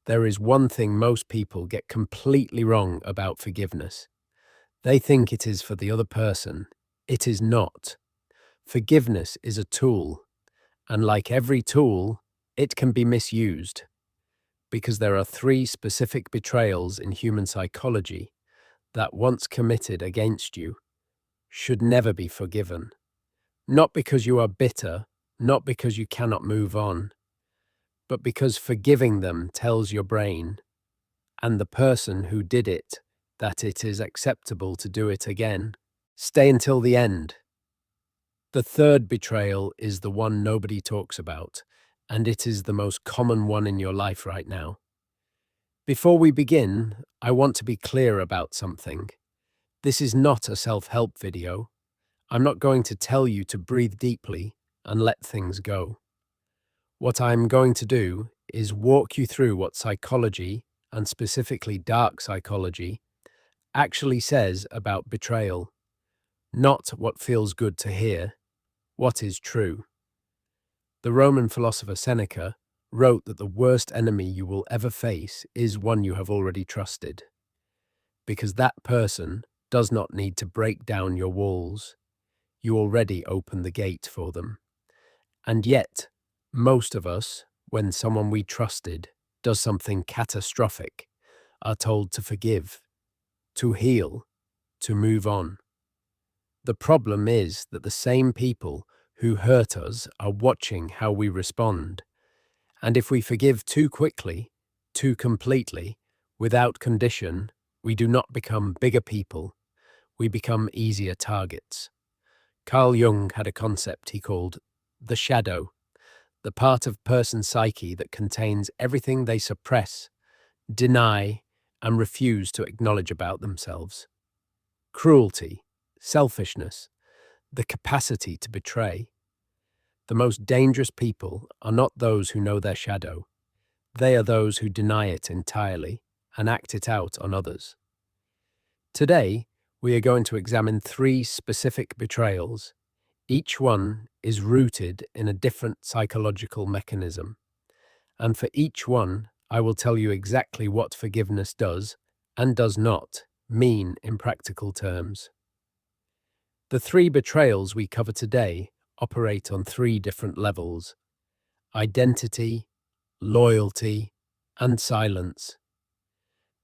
There is one thing most people get completely wrong about forgiveness. They think it is for the other person. It is not. Forgiveness is a tool, and like every tool, it can be misused. Because there are three specific betrayals in human psychology that, once committed against you, should never be forgiven. Not because you are bitter, not because you cannot move on, but because forgiving them tells your brain and the person who did it that it is acceptable to do it again. Stay until the end. The third betrayal is the one nobody talks about, and it is the most common one in your life right now. Before we begin, I want to be clear about something. This is not a self-help video. I'm not going to tell you to breathe deeply and let things go. What I'm going to do is walk you through what psychology, and specifically dark psychology, actually says about betrayal. Not what feels good to hear, what is true. The Roman philosopher Seneca wrote that the worst enemy you will ever face is one you have already trusted, because that person does not need to break down your walls. You already opened the gate for them. And yet, most of us, when someone we trusted does something catastrophic, are told to forgive, to heal, to move on. The problem is that the same people who hurt us are watching how we respond. And if we forgive too quickly, too completely, without condition, we do not become bigger people, we become easier targets. Carl Jung had a concept he called the shadow, the part of person's psyche that contains everything they suppress, deny, and refuse to acknowledge about themselves. Cruelty, selfishness, the capacity to betray. The most dangerous people are not those who know their shadow. They are those who deny it entirely and act it out on others. Today, we are going to examine three specific betrayals. Each one is rooted in a different psychological mechanism. And for each one, I will tell you exactly what forgiveness does and does not mean in practical terms. The three betrayals we cover today operate on three different levels: identity, loyalty, and silence.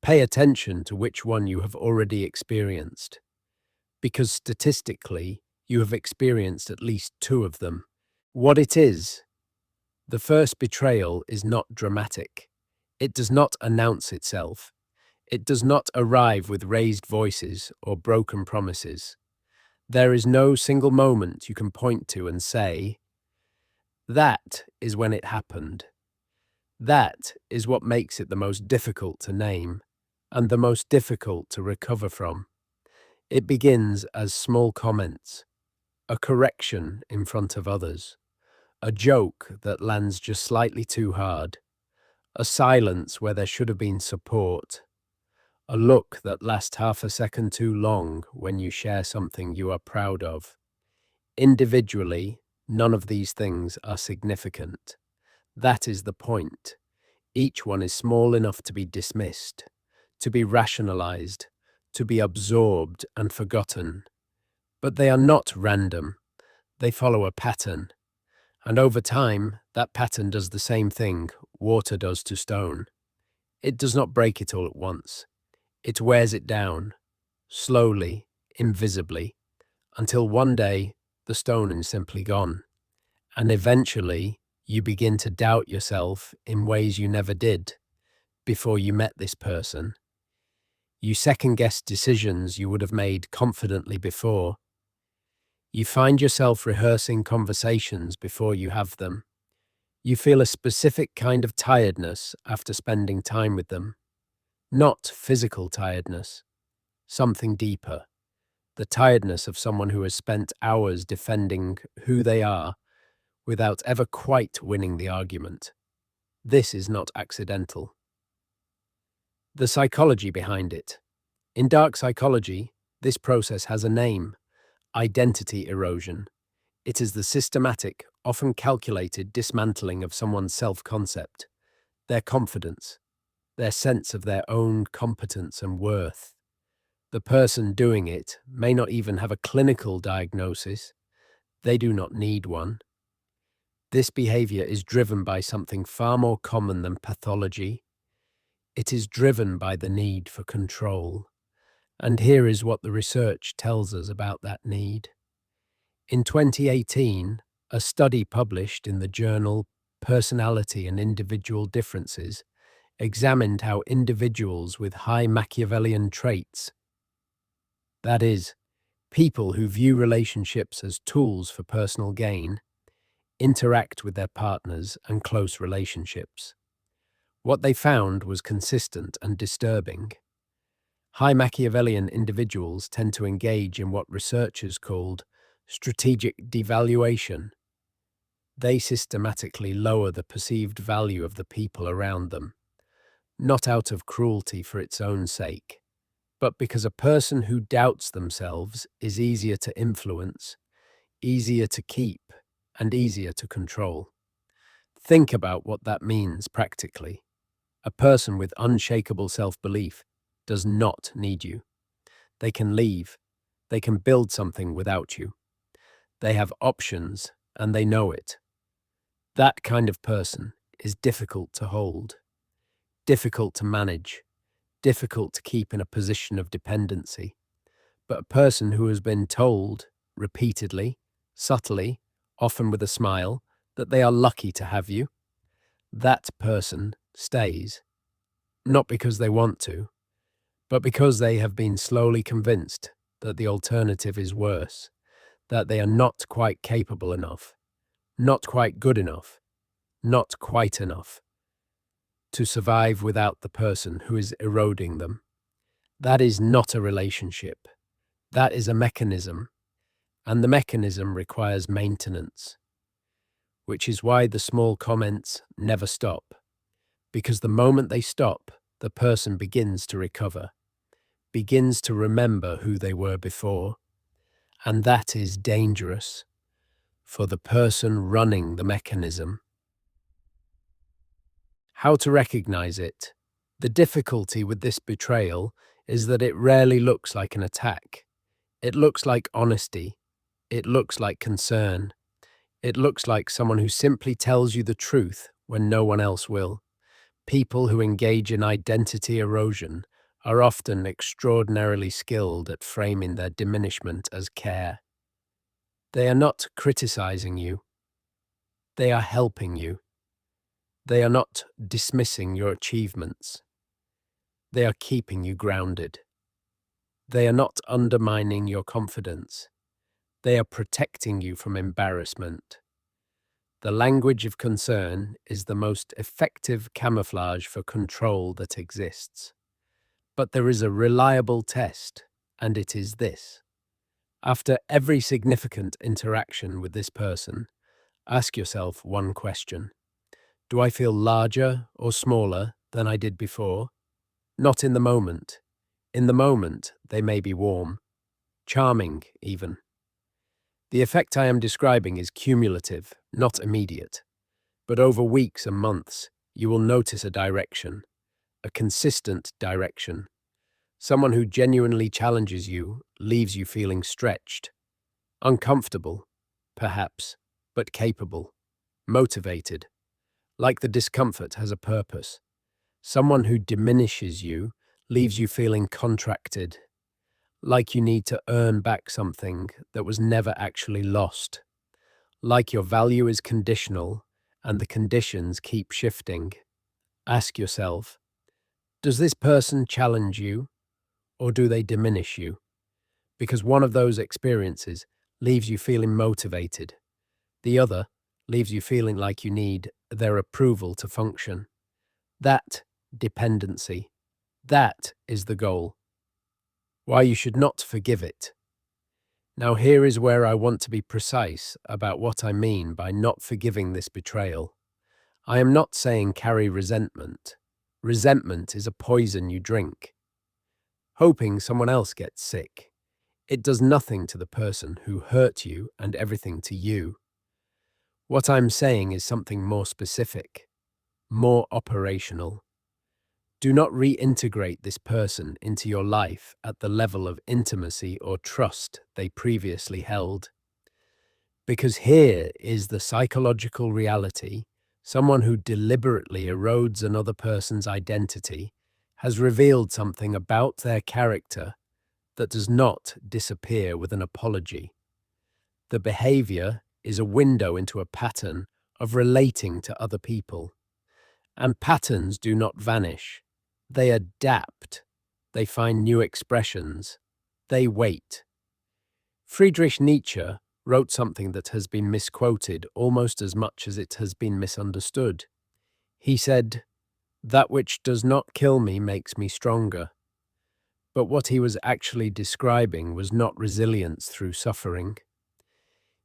Pay attention to which one you have already experienced, because statistically, you have experienced at least two of them. What it is: the first betrayal is not dramatic. It does not announce itself. It does not arrive with raised voices or broken promises. There is no single moment you can point to and say, "That is when it happened." That is what makes it the most difficult to name and the most difficult to recover from. It begins as small comments, a correction in front of others, a joke that lands just slightly too hard, a silence where there should have been support, a look that lasts half a second too long when you share something you are proud of. Individually, none of these things are significant. That is the point. Each one is small enough to be dismissed, to be rationalized, to be absorbed and forgotten. But they are not random. They follow a pattern. And over time, that pattern does the same thing water does to stone. It does not break it all at once. It wears it down, slowly, invisibly, until one day the stone is simply gone. And eventually, you begin to doubt yourself in ways you never did before you met this person. You second-guess decisions you would have made confidently before. You find yourself rehearsing conversations before you have them. You feel a specific kind of tiredness after spending time with them. Not physical tiredness, something deeper. The tiredness of someone who has spent hours defending who they are without ever quite winning the argument. This is not accidental. The psychology behind it. In dark psychology, this process has a name: identity erosion. It is the systematic, often calculated dismantling of someone's self-concept, their confidence, their sense of their own competence and worth. The person doing it may not even have a clinical diagnosis. They do not need one. This behavior is driven by something far more common than pathology. It is driven by the need for control. And here is what the research tells us about that need. In 2018, a study published in the journal Personality and Individual Differences examined how individuals with high Machiavellian traits, that is, people who view relationships as tools for personal gain, interact with their partners and close relationships. What they found was consistent and disturbing. High Machiavellian individuals tend to engage in what researchers called strategic devaluation. They systematically lower the perceived value of the people around them, not out of cruelty for its own sake, but because a person who doubts themselves is easier to influence, easier to keep, and easier to control. Think about what that means practically. A person with unshakable self-belief does not need you. They can leave. They can build something without you. They have options, and they know it. That kind of person is difficult to hold, difficult to manage, difficult to keep in a position of dependency. But a person who has been told repeatedly, subtly, often with a smile, that they are lucky to have you, that person stays. Not because they want to, but because they have been slowly convinced that the alternative is worse, that they are not quite capable enough, not quite good enough, not quite enough to survive without the person who is eroding them. That is not a relationship. That is a mechanism, and the mechanism requires maintenance, which is why the small comments never stop, because the moment they stop, the person begins to recover, begins to remember who they were before, and that is dangerous for the person running the mechanism. How to recognize it? The difficulty with this betrayal is that it rarely looks like an attack. It looks like honesty. It looks like concern. It looks like someone who simply tells you the truth when no one else will. People who engage in identity erosion are often extraordinarily skilled at framing their diminishment as care. They are not criticizing you. They are helping you. They are not dismissing your achievements. They are keeping you grounded. They are not undermining your confidence. They are protecting you from embarrassment. The language of concern is the most effective camouflage for control that exists. But there is a reliable test, and it is this. After every significant interaction with this person, ask yourself one question. Do I feel larger or smaller than I did before? Not in the moment. In the moment, they may be warm, charming even. The effect I am describing is cumulative, not immediate. But over weeks and months, you will notice a direction, a consistent direction. Someone who genuinely challenges you leaves you feeling stretched, uncomfortable, perhaps, but capable, motivated, like the discomfort has a purpose. Someone who diminishes you leaves you feeling contracted, like you need to earn back something that was never actually lost, like your value is conditional and the conditions keep shifting. Ask yourself, does this person challenge you or do they diminish you? Because one of those experiences leaves you feeling motivated. The other leaves you feeling like you need their approval to function. That dependency, that is the goal. Why you should not forgive it. Now here is where I want to be precise about what I mean by not forgiving this betrayal. I am not saying carry resentment. Resentment is a poison you drink, hoping someone else gets sick. It does nothing to the person who hurt you and everything to you. What I'm saying is something more specific, more operational. Do not reintegrate this person into your life at the level of intimacy or trust they previously held. Because here is the psychological reality: someone who deliberately erodes another person's identity has revealed something about their character that does not disappear with an apology. The behavior is a window into a pattern of relating to other people. And patterns do not vanish. They adapt. They find new expressions. They wait. Friedrich Nietzsche wrote something that has been misquoted almost as much as it has been misunderstood. He said, "That which does not kill me makes me stronger." But what he was actually describing was not resilience through suffering.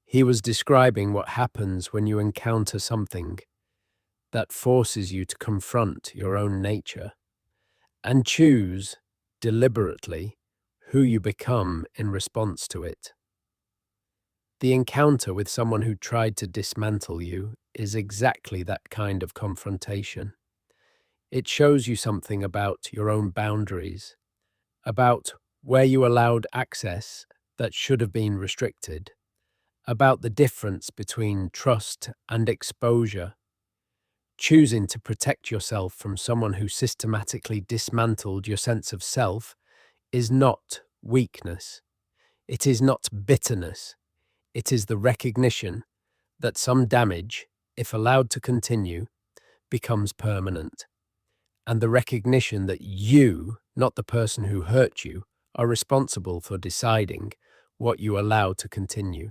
He was describing what happens when you encounter something that forces you to confront your own nature and choose deliberately who you become in response to it. The encounter with someone who tried to dismantle you is exactly that kind of confrontation. It shows you something about your own boundaries, about where you allowed access that should have been restricted, about the difference between trust and exposure. Choosing to protect yourself from someone who systematically dismantled your sense of self is not weakness. It is not bitterness. It is the recognition that some damage, if allowed to continue, becomes permanent. And the recognition that you, not the person who hurt you, are responsible for deciding what you allow to continue.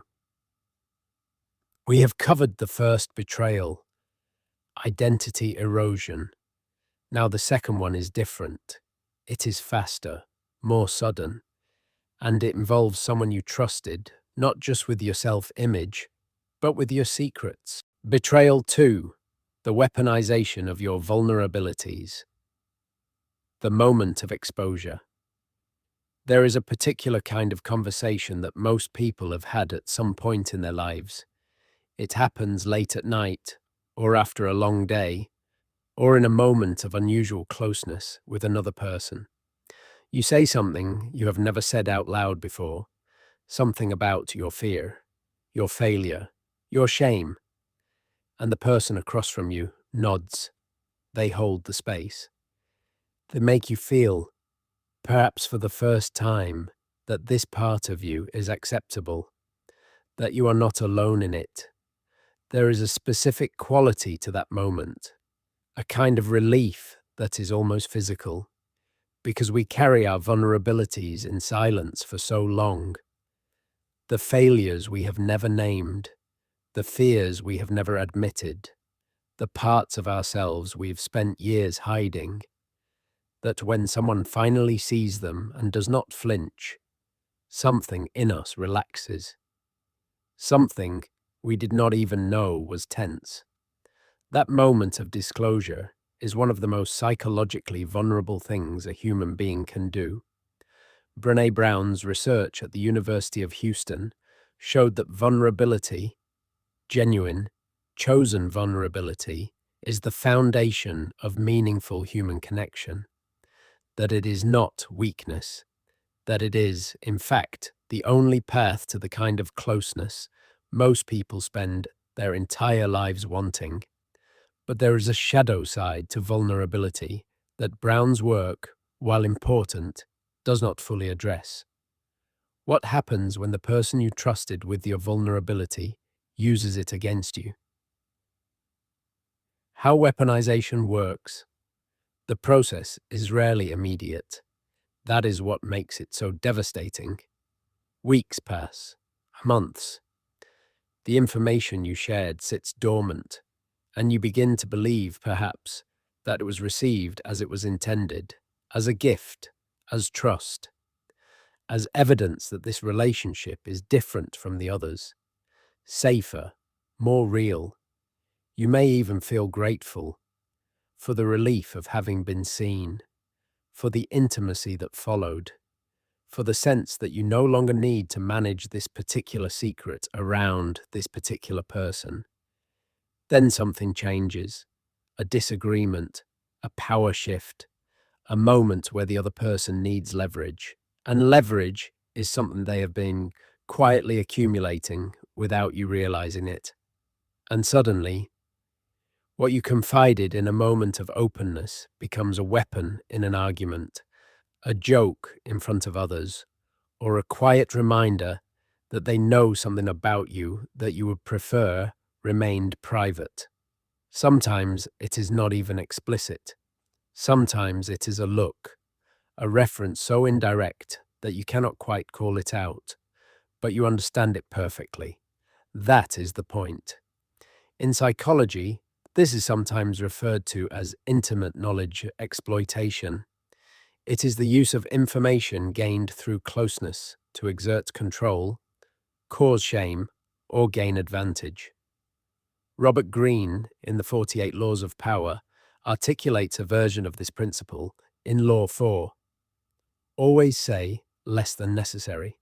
We have covered the first betrayal, identity erosion. Now the second one is different. It is faster, more sudden, and it involves someone you trusted, not just with your self-image, but with your secrets. Betrayal 2, the weaponization of your vulnerabilities. The moment of exposure. There is a particular kind of conversation that most people have had at some point in their lives. It happens late at night, or after a long day, or in a moment of unusual closeness with another person. You say something you have never said out loud before, something about your fear, your failure, your shame, and the person across from you nods. They hold the space. They make you feel, perhaps for the first time, that this part of you is acceptable, that you are not alone in it. There is a specific quality to that moment, a kind of relief that is almost physical, because we carry our vulnerabilities in silence for so long. The failures we have never named, the fears we have never admitted, the parts of ourselves we've spent years hiding, that when someone finally sees them and does not flinch, something in us relaxes. Something we did not even know was tense. That moment of disclosure is one of the most psychologically vulnerable things a human being can do. Brené Brown's research at the University of Houston showed that vulnerability, genuine, chosen vulnerability, is the foundation of meaningful human connection. That it is not weakness, that it is, in fact, the only path to the kind of closeness most people spend their entire lives wanting. But there is a shadow side to vulnerability that Brown's work, while important, does not fully address. What happens when the person you trusted with your vulnerability uses it against you? How weaponization works. The process is rarely immediate. That is what makes it so devastating. Weeks pass, months. The information you shared sits dormant, and you begin to believe, perhaps, that it was received as it was intended, as a gift, as trust, as evidence that this relationship is different from the others, safer, more real. You may even feel grateful for the relief of having been seen, for the intimacy that followed, for the sense that you no longer need to manage this particular secret around this particular person. Then something changes, a disagreement, a power shift, a moment where the other person needs leverage. And leverage is something they have been quietly accumulating without you realizing it. And suddenly, what you confided in a moment of openness becomes a weapon in an argument, a joke in front of others, or a quiet reminder that they know something about you that you would prefer remained private. Sometimes it is not even explicit. Sometimes it is a look, a reference so indirect that you cannot quite call it out, but you understand it perfectly. That is the point. In psychology, this is sometimes referred to as intimate knowledge exploitation. It is the use of information gained through closeness to exert control, cause shame, or gain advantage. Robert Greene, in the 48 Laws of Power, articulates a version of this principle in Law 4. Always say less than necessary.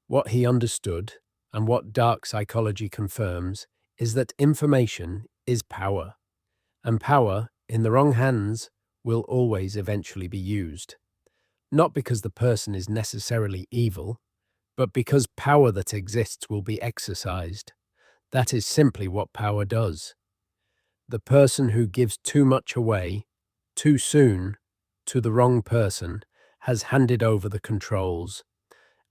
What he understood, and what dark psychology confirms, is that information is power, and power, in the wrong hands, will always eventually be used. Not because the person is necessarily evil, but because power that exists will be exercised. That is simply what power does. The person who gives too much away, too soon, to the wrong person has handed over the controls,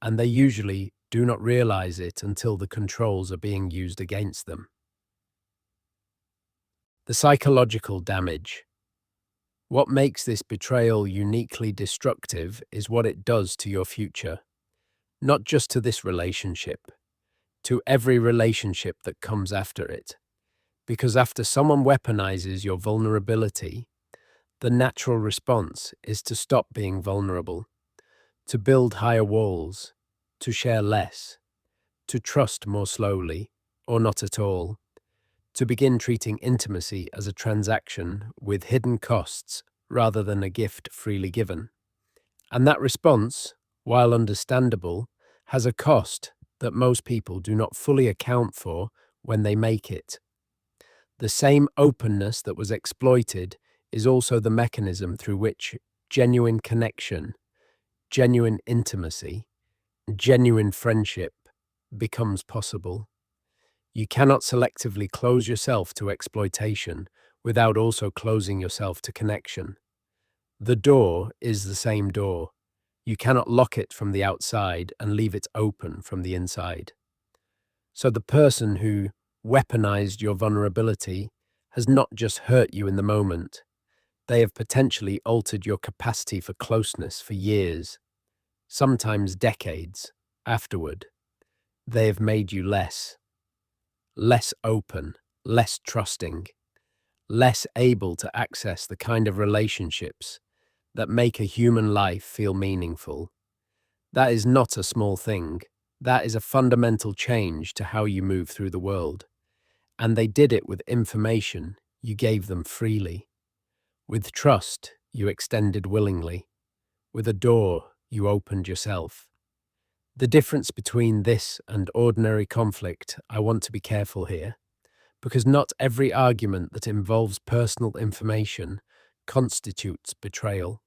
and they usually do not realize it until the controls are being used against them. The psychological damage. What makes this betrayal uniquely destructive is what it does to your future. Not just to this relationship, to every relationship that comes after it. Because after someone weaponizes your vulnerability, the natural response is to stop being vulnerable, to build higher walls, to share less, to trust more slowly, or not at all, to begin treating intimacy as a transaction with hidden costs rather than a gift freely given. And that response, while understandable, has a cost that most people do not fully account for when they make it. The same openness that was exploited is also the mechanism through which genuine connection, genuine intimacy, genuine friendship becomes possible. You cannot selectively close yourself to exploitation without also closing yourself to connection. The door is the same door. You cannot lock it from the outside and leave it open from the inside. So the person who weaponized your vulnerability has not just hurt you in the moment. They have potentially altered your capacity for closeness for years, sometimes decades, afterward. They have made you less open, less trusting, less able to access the kind of relationships that make a human life feel meaningful. That is not a small thing. That is a fundamental change to how you move through the world. And they did it with information you gave them freely. With trust, you extended willingly. With a door, you opened yourself. The difference between this and ordinary conflict, I want to be careful here, because not every argument that involves personal information constitutes betrayal.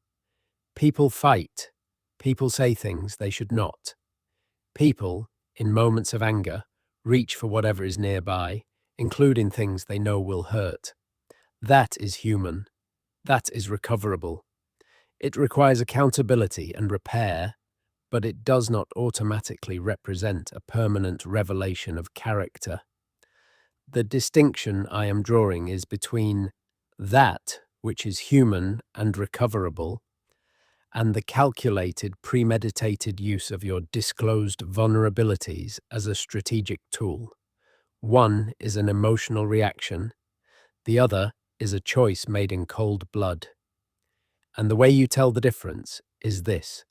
People fight. People say things they should not. People, in moments of anger, reach for whatever is nearby, including things they know will hurt. That is human. That is recoverable. It requires accountability and repair, but it does not automatically represent a permanent revelation of character. The distinction I am drawing is between that which is human and recoverable and the calculated, premeditated use of your disclosed vulnerabilities as a strategic tool. One is an emotional reaction, the other is a choice made in cold blood. And the way you tell the difference is this.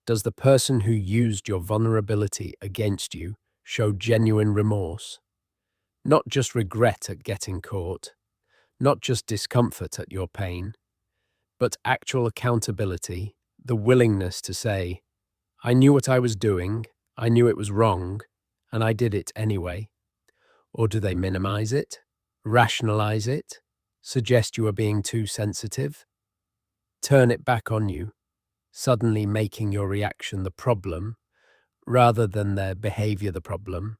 Does the person who used your vulnerability against you show genuine remorse? Not just regret at getting caught, not just discomfort at your pain, but actual accountability, the willingness to say, I knew what I was doing, I knew it was wrong, and I did it anyway. Or do they minimize it, rationalize it, suggest you are being too sensitive? turn it back on you, suddenly making your reaction the problem rather than their behavior the problem.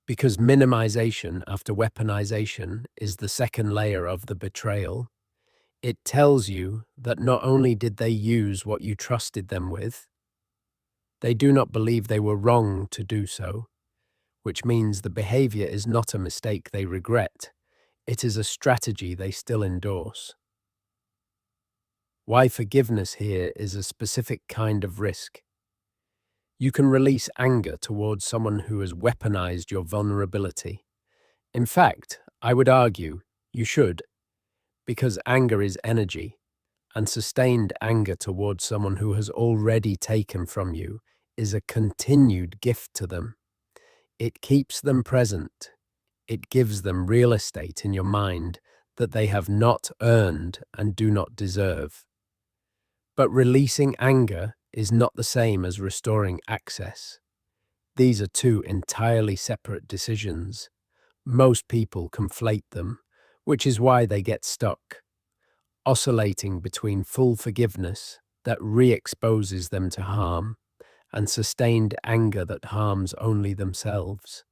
Because minimization after weaponization is the second layer of the betrayal. It tells you that not only did they use what you trusted them with, they do not believe they were wrong to do so, which means the behavior is not a mistake they regret. It is a strategy they still endorse. Why forgiveness here is a specific kind of risk. You can release anger towards someone who has weaponized your vulnerability. In fact, I would argue you should, because anger is energy, and sustained anger towards someone who has already taken from you is a continued gift to them. It keeps them present. It gives them real estate in your mind that they have not earned and do not deserve. But releasing anger is not the same as restoring access. These are two entirely separate decisions. Most people conflate them, which is why they get stuck, oscillating between full forgiveness that re-exposes them to harm and sustained anger that harms only themselves.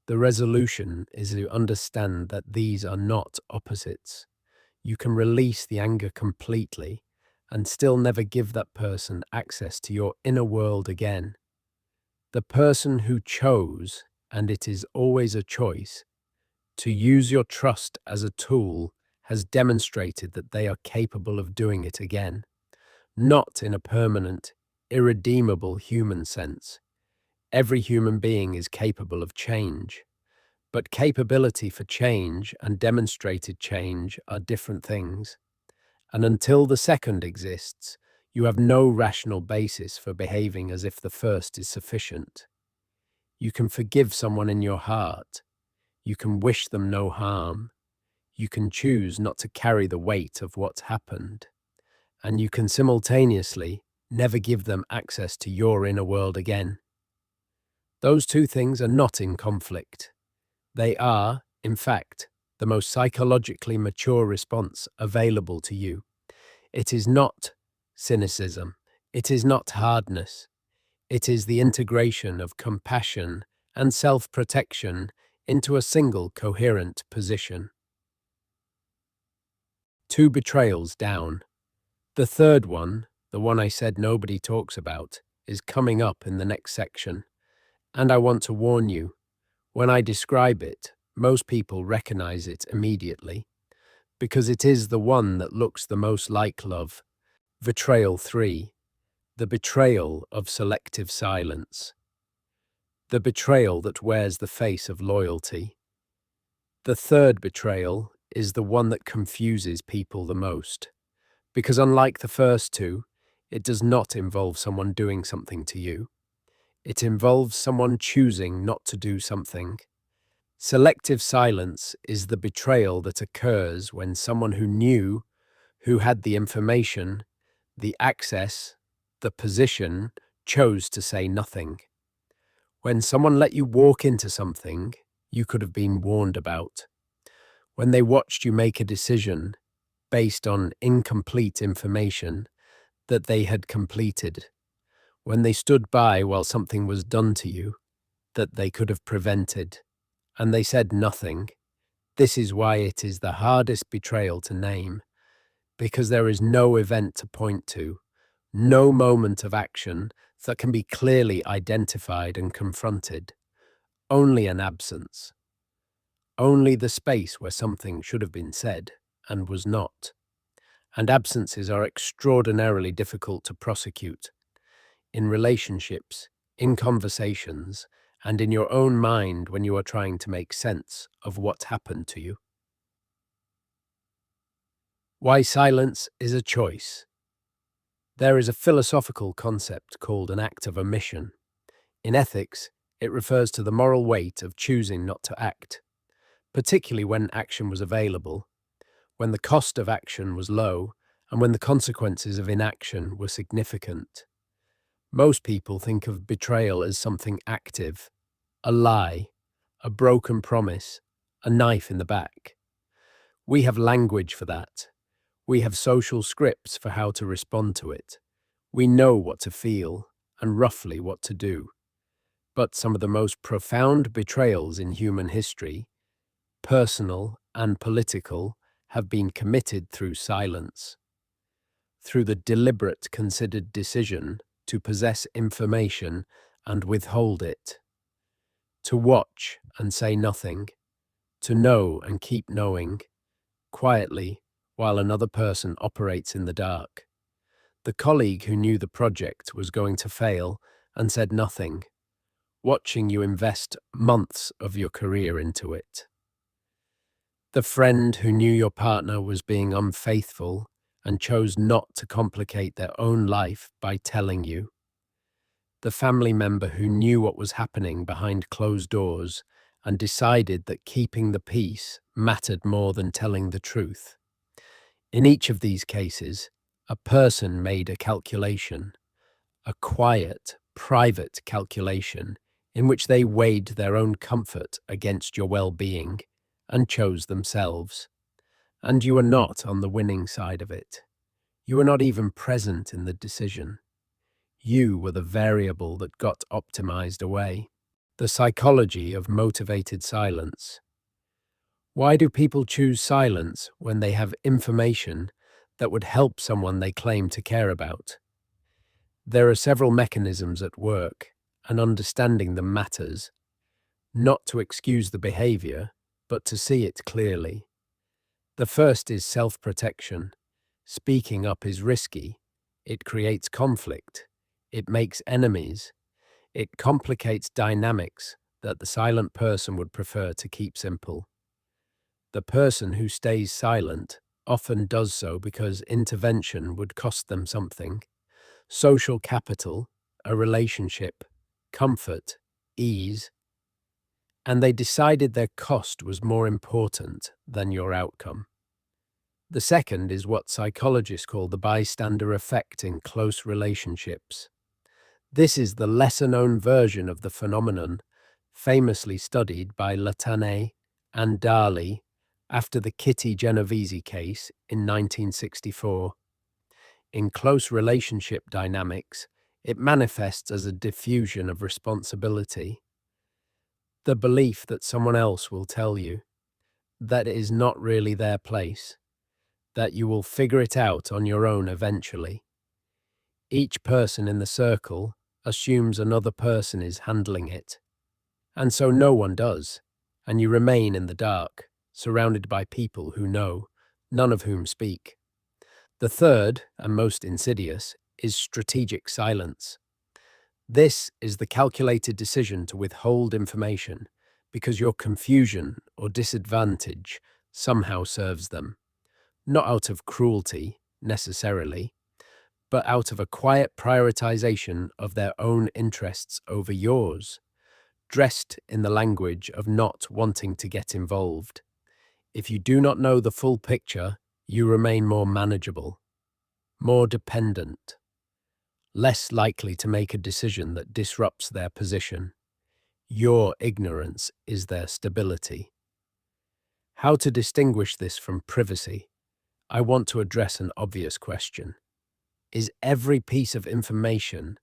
The resolution is to understand that these are not opposites. You can release the anger completely and still never give that person access to your inner world again. The person who chose, and it is always a choice, to use your trust as a tool has demonstrated that they are capable of doing it again, not in a permanent, irredeemable human sense. Every human being is capable of change, but capability for change and demonstrated change are different things. And until the second exists, you have no rational basis for behaving as if the first is sufficient. You can forgive someone in your heart. You can wish them no harm. You can choose not to carry the weight of what's happened. And you can simultaneously never give them access to your inner world again. Those two things are not in conflict. They are, in fact, the most psychologically mature response available to you. It is not cynicism. It is not hardness. It is the integration of compassion and self-protection into a single coherent position. 2 betrayals down. The third one, the one I said nobody talks about, is coming up in the next section. And I want to warn you, when I describe it, most people recognize it immediately, because it is the one that looks the most like love. Betrayal 3. The betrayal of selective silence. The betrayal that wears the face of loyalty. The third betrayal is the one that confuses people the most, because unlike the first two, it does not involve someone doing something to you. It involves someone choosing not to do something. Selective silence is the betrayal that occurs when someone who knew, who had the information, the access, the position, chose to say nothing. When someone let you walk into something you could have been warned about. When they watched you make a decision based on incomplete information that they had completed. When they stood by while something was done to you that they could have prevented, and they said nothing. This is why it is the hardest betrayal to name, because there is no event to point to, no moment of action that can be clearly identified and confronted, only an absence, only the space where something should have been said and was not. And absences are extraordinarily difficult to prosecute. In relationships, in conversations, and in your own mind when you are trying to make sense of what happened to you. Why silence is a choice. There is a philosophical concept called an act of omission. In ethics, it refers to the moral weight of choosing not to act, particularly when action was available, when the cost of action was low, and when the consequences of inaction were significant. Most people think of betrayal as something active, a lie, a broken promise, a knife in the back. We have language for that. We have social scripts for how to respond to it. We know what to feel and roughly what to do. But some of the most profound betrayals in human history, personal and political, have been committed through silence, through the deliberate, considered decision to possess information and withhold it, to watch and say nothing, to know and keep knowing, quietly, while another person operates in the dark. The colleague who knew the project was going to fail and said nothing, watching you invest months of your career into it. The friend who knew your partner was being unfaithful and chose not to complicate their own life by telling you. The family member who knew what was happening behind closed doors and decided that keeping the peace mattered more than telling the truth. In each of these cases, a person made a calculation, a quiet, private calculation in which they weighed their own comfort against your well-being and chose themselves. And you were not on the winning side of it. You were not even present in the decision. You were the variable that got optimized away. The psychology of motivated silence. Why do people choose silence when they have information that would help someone they claim to care about? There are several mechanisms at work, and understanding them matters, not to excuse the behavior, but to see it clearly. The first is self-protection. Speaking up is risky. It creates conflict. It makes enemies. It complicates dynamics that the silent person would prefer to keep simple. The person who stays silent often does so because intervention would cost them something. Social capital, a relationship, comfort, ease, and they decided their cost was more important than your outcome. The second is what psychologists call the bystander effect in close relationships. This is the lesser-known version of the phenomenon, famously studied by Latane and Dali after the Kitty Genovese case in 1964. In close relationship dynamics, it manifests as a diffusion of responsibility. The belief that someone else will tell you that it is not really their place, that you will figure it out on your own eventually. Each person in the circle assumes another person is handling it. And so no one does, and you remain in the dark, surrounded by people who know, none of whom speak. The third, and most insidious, is strategic silence. This is the calculated decision to withhold information because your confusion or disadvantage somehow serves them, not out of cruelty, necessarily, but out of a quiet prioritization of their own interests over yours, dressed in the language of not wanting to get involved. If you do not know the full picture, you remain more manageable, more dependent, less likely to make a decision that disrupts their position. Your ignorance is their stability. How to distinguish this from privacy? I want to address an obvious question. Is every piece of information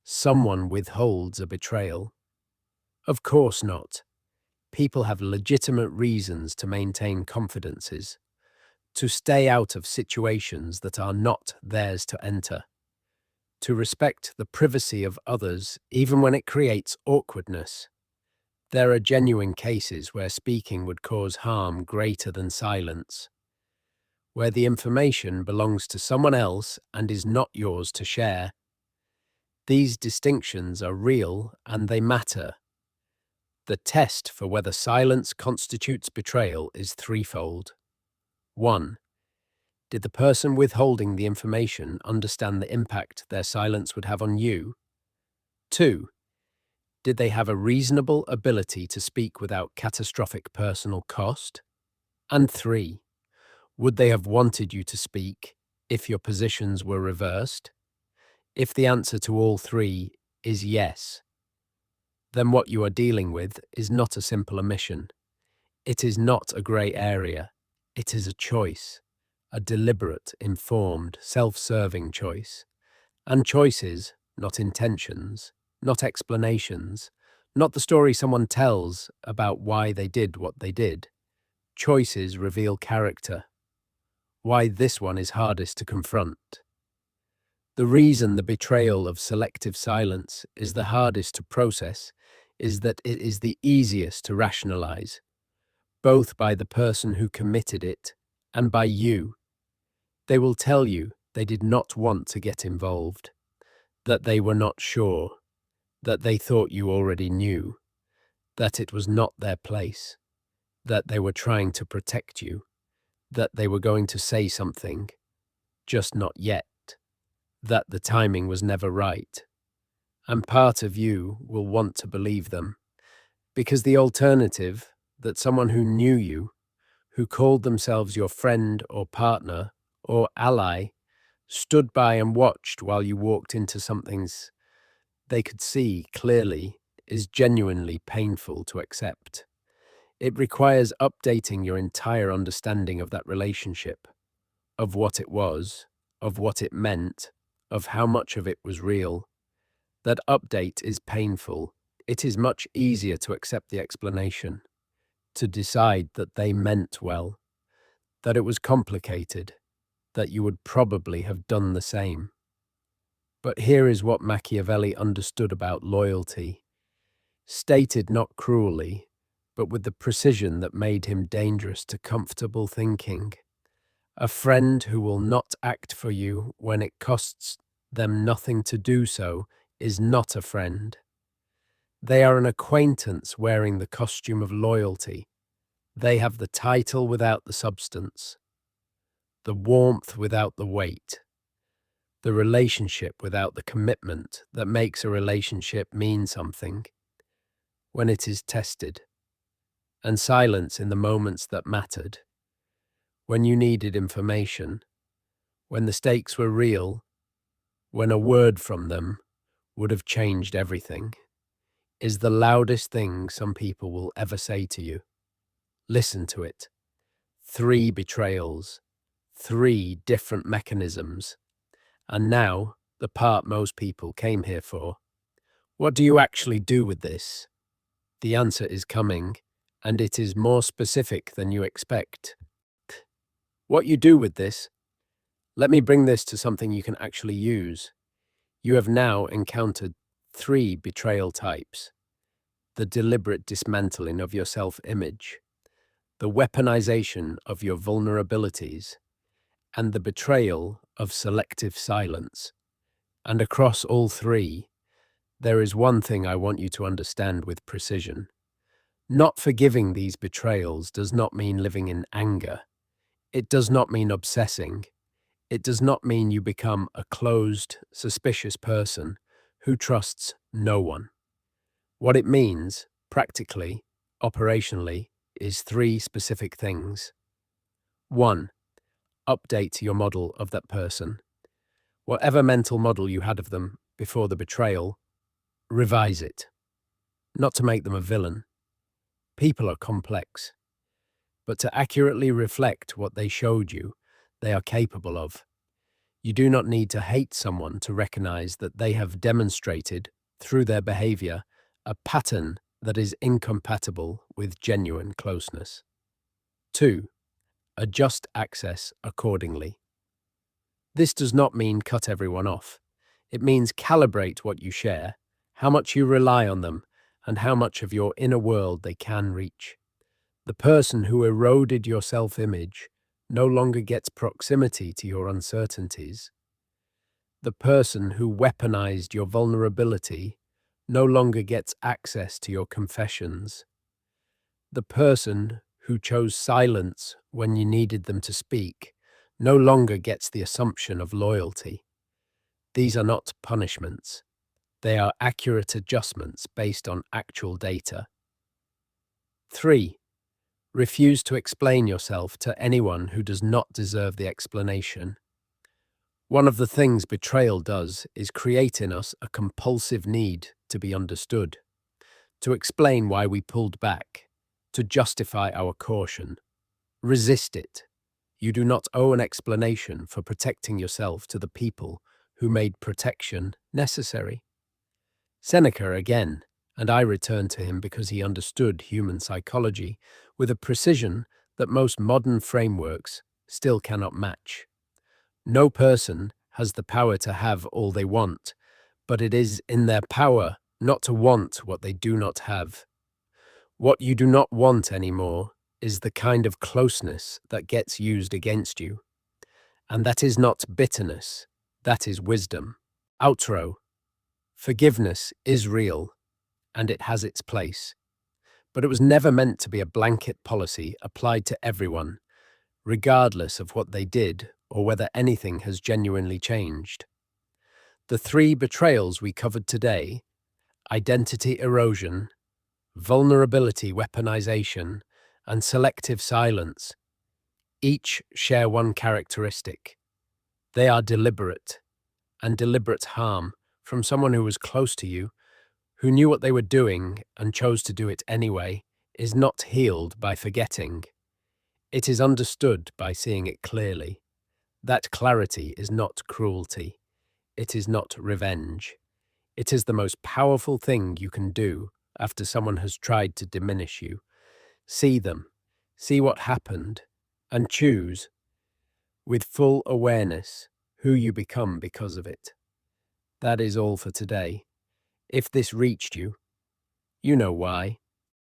someone withholds a betrayal? Of course not. People have legitimate reasons to maintain confidences, to stay out of situations that are not theirs to enter, to respect the privacy of others even when it creates awkwardness. There are genuine cases where speaking would cause harm greater than silence, where the information belongs to someone else and is not yours to share. These distinctions are real and they matter. The test for whether silence constitutes betrayal is threefold. 1. Did the person withholding the information understand the impact their silence would have on you? 2. Did they have a reasonable ability to speak without catastrophic personal cost? And 3. Would they have wanted you to speak if your positions were reversed? If the answer to all three is yes, then what you are dealing with is not a simple omission. It is not a grey area. It is a choice. a deliberate, informed, self-serving choice. And choices, not intentions, not explanations, not the story someone tells about why they did what they did. Choices reveal character. Why this one is hardest to confront. The reason the betrayal of selective silence is the hardest to process is that it is the easiest to rationalize, both by the person who committed it and by you. They will tell you they did not want to get involved, that they were not sure, that they thought you already knew, that it was not their place, that they were trying to protect you, that they were going to say something, just not yet, that the timing was never right. And part of you will want to believe them, because the alternative, that someone who knew you, who called themselves your friend or partner or ally, stood by and watched while you walked into something's they could see clearly, is genuinely painful to accept. It requires updating your entire understanding of that relationship, of what it was, of what it meant, of how much of it was real. That update is painful. It is much easier to accept the explanation, to decide that they meant well, that it was complicated, that you would probably have done the same. But here is what Machiavelli understood about loyalty, stated not cruelly, but with the precision that made him dangerous to comfortable thinking. A friend who will not act for you when it costs them nothing to do so is not a friend. They are an acquaintance wearing the costume of loyalty. They have the title without the substance, the warmth without the weight, the relationship without the commitment that makes a relationship mean something when it is tested, and silence in the moments that mattered, when you needed information, when the stakes were real, when a word from them would have changed everything, is the loudest thing some people will ever say to you. Listen to it. 3 betrayals, 3 different mechanisms, and now the part most people came here for. What do you actually do with this? The answer is coming, and it is more specific than you expect. What you do with this? Let me bring this to something you can actually use. You have now encountered 3 betrayal types: the deliberate dismantling of your self-image, the weaponization of your vulnerabilities, and the betrayal of selective silence. And across all 3, there is one thing I want you to understand with precision. Not forgiving these betrayals does not mean living in anger. It does not mean obsessing. It does not mean you become a closed, suspicious person who trusts no one. What it means, practically, operationally, is 3 specific things. 1. Update your model of that person. Whatever mental model you had of them before the betrayal, revise it. Not to make them a villain. People are complex. But to accurately reflect what they showed you, they are capable of. You do not need to hate someone to recognize that they have demonstrated, through their behavior, a pattern that is incompatible with genuine closeness. 2. Adjust access accordingly. This does not mean cut everyone off. It means calibrate what you share, how much you rely on them, and how much of your inner world they can reach. The person who eroded your self-image no longer gets proximity to your uncertainties. The person who weaponized your vulnerability no longer gets access to your confessions. The person who chose silence when you needed them to speak no longer gets the assumption of loyalty. These are not punishments. They are accurate adjustments based on actual data. 3. Refuse to explain yourself to anyone who does not deserve the explanation. One of the things betrayal does is create in us a compulsive need to be understood, to explain why we pulled back, to justify our caution. Resist it. You do not owe an explanation for protecting yourself to the people who made protection necessary. Seneca again, and I return to him because he understood human psychology with a precision that most modern frameworks still cannot match. No person has the power to have all they want, but it is in their power not to want what they do not have. What you do not want anymore is the kind of closeness that gets used against you. And that is not bitterness, that is wisdom. Outro. Forgiveness is real, and it has its place. But it was never meant to be a blanket policy applied to everyone, regardless of what they did or whether anything has genuinely changed. The three betrayals we covered today, identity erosion, vulnerability weaponization, and selective silence, each share one characteristic. They are deliberate, and deliberate harm from someone who was close to you, who knew what they were doing and chose to do it anyway, is not healed by forgetting. It is understood by seeing it clearly. That clarity is not cruelty. It is not revenge. It is the most powerful thing you can do after someone has tried to diminish you. See them, see what happened, and choose, with full awareness, who you become because of it. That is all for today. If this reached you, you know why.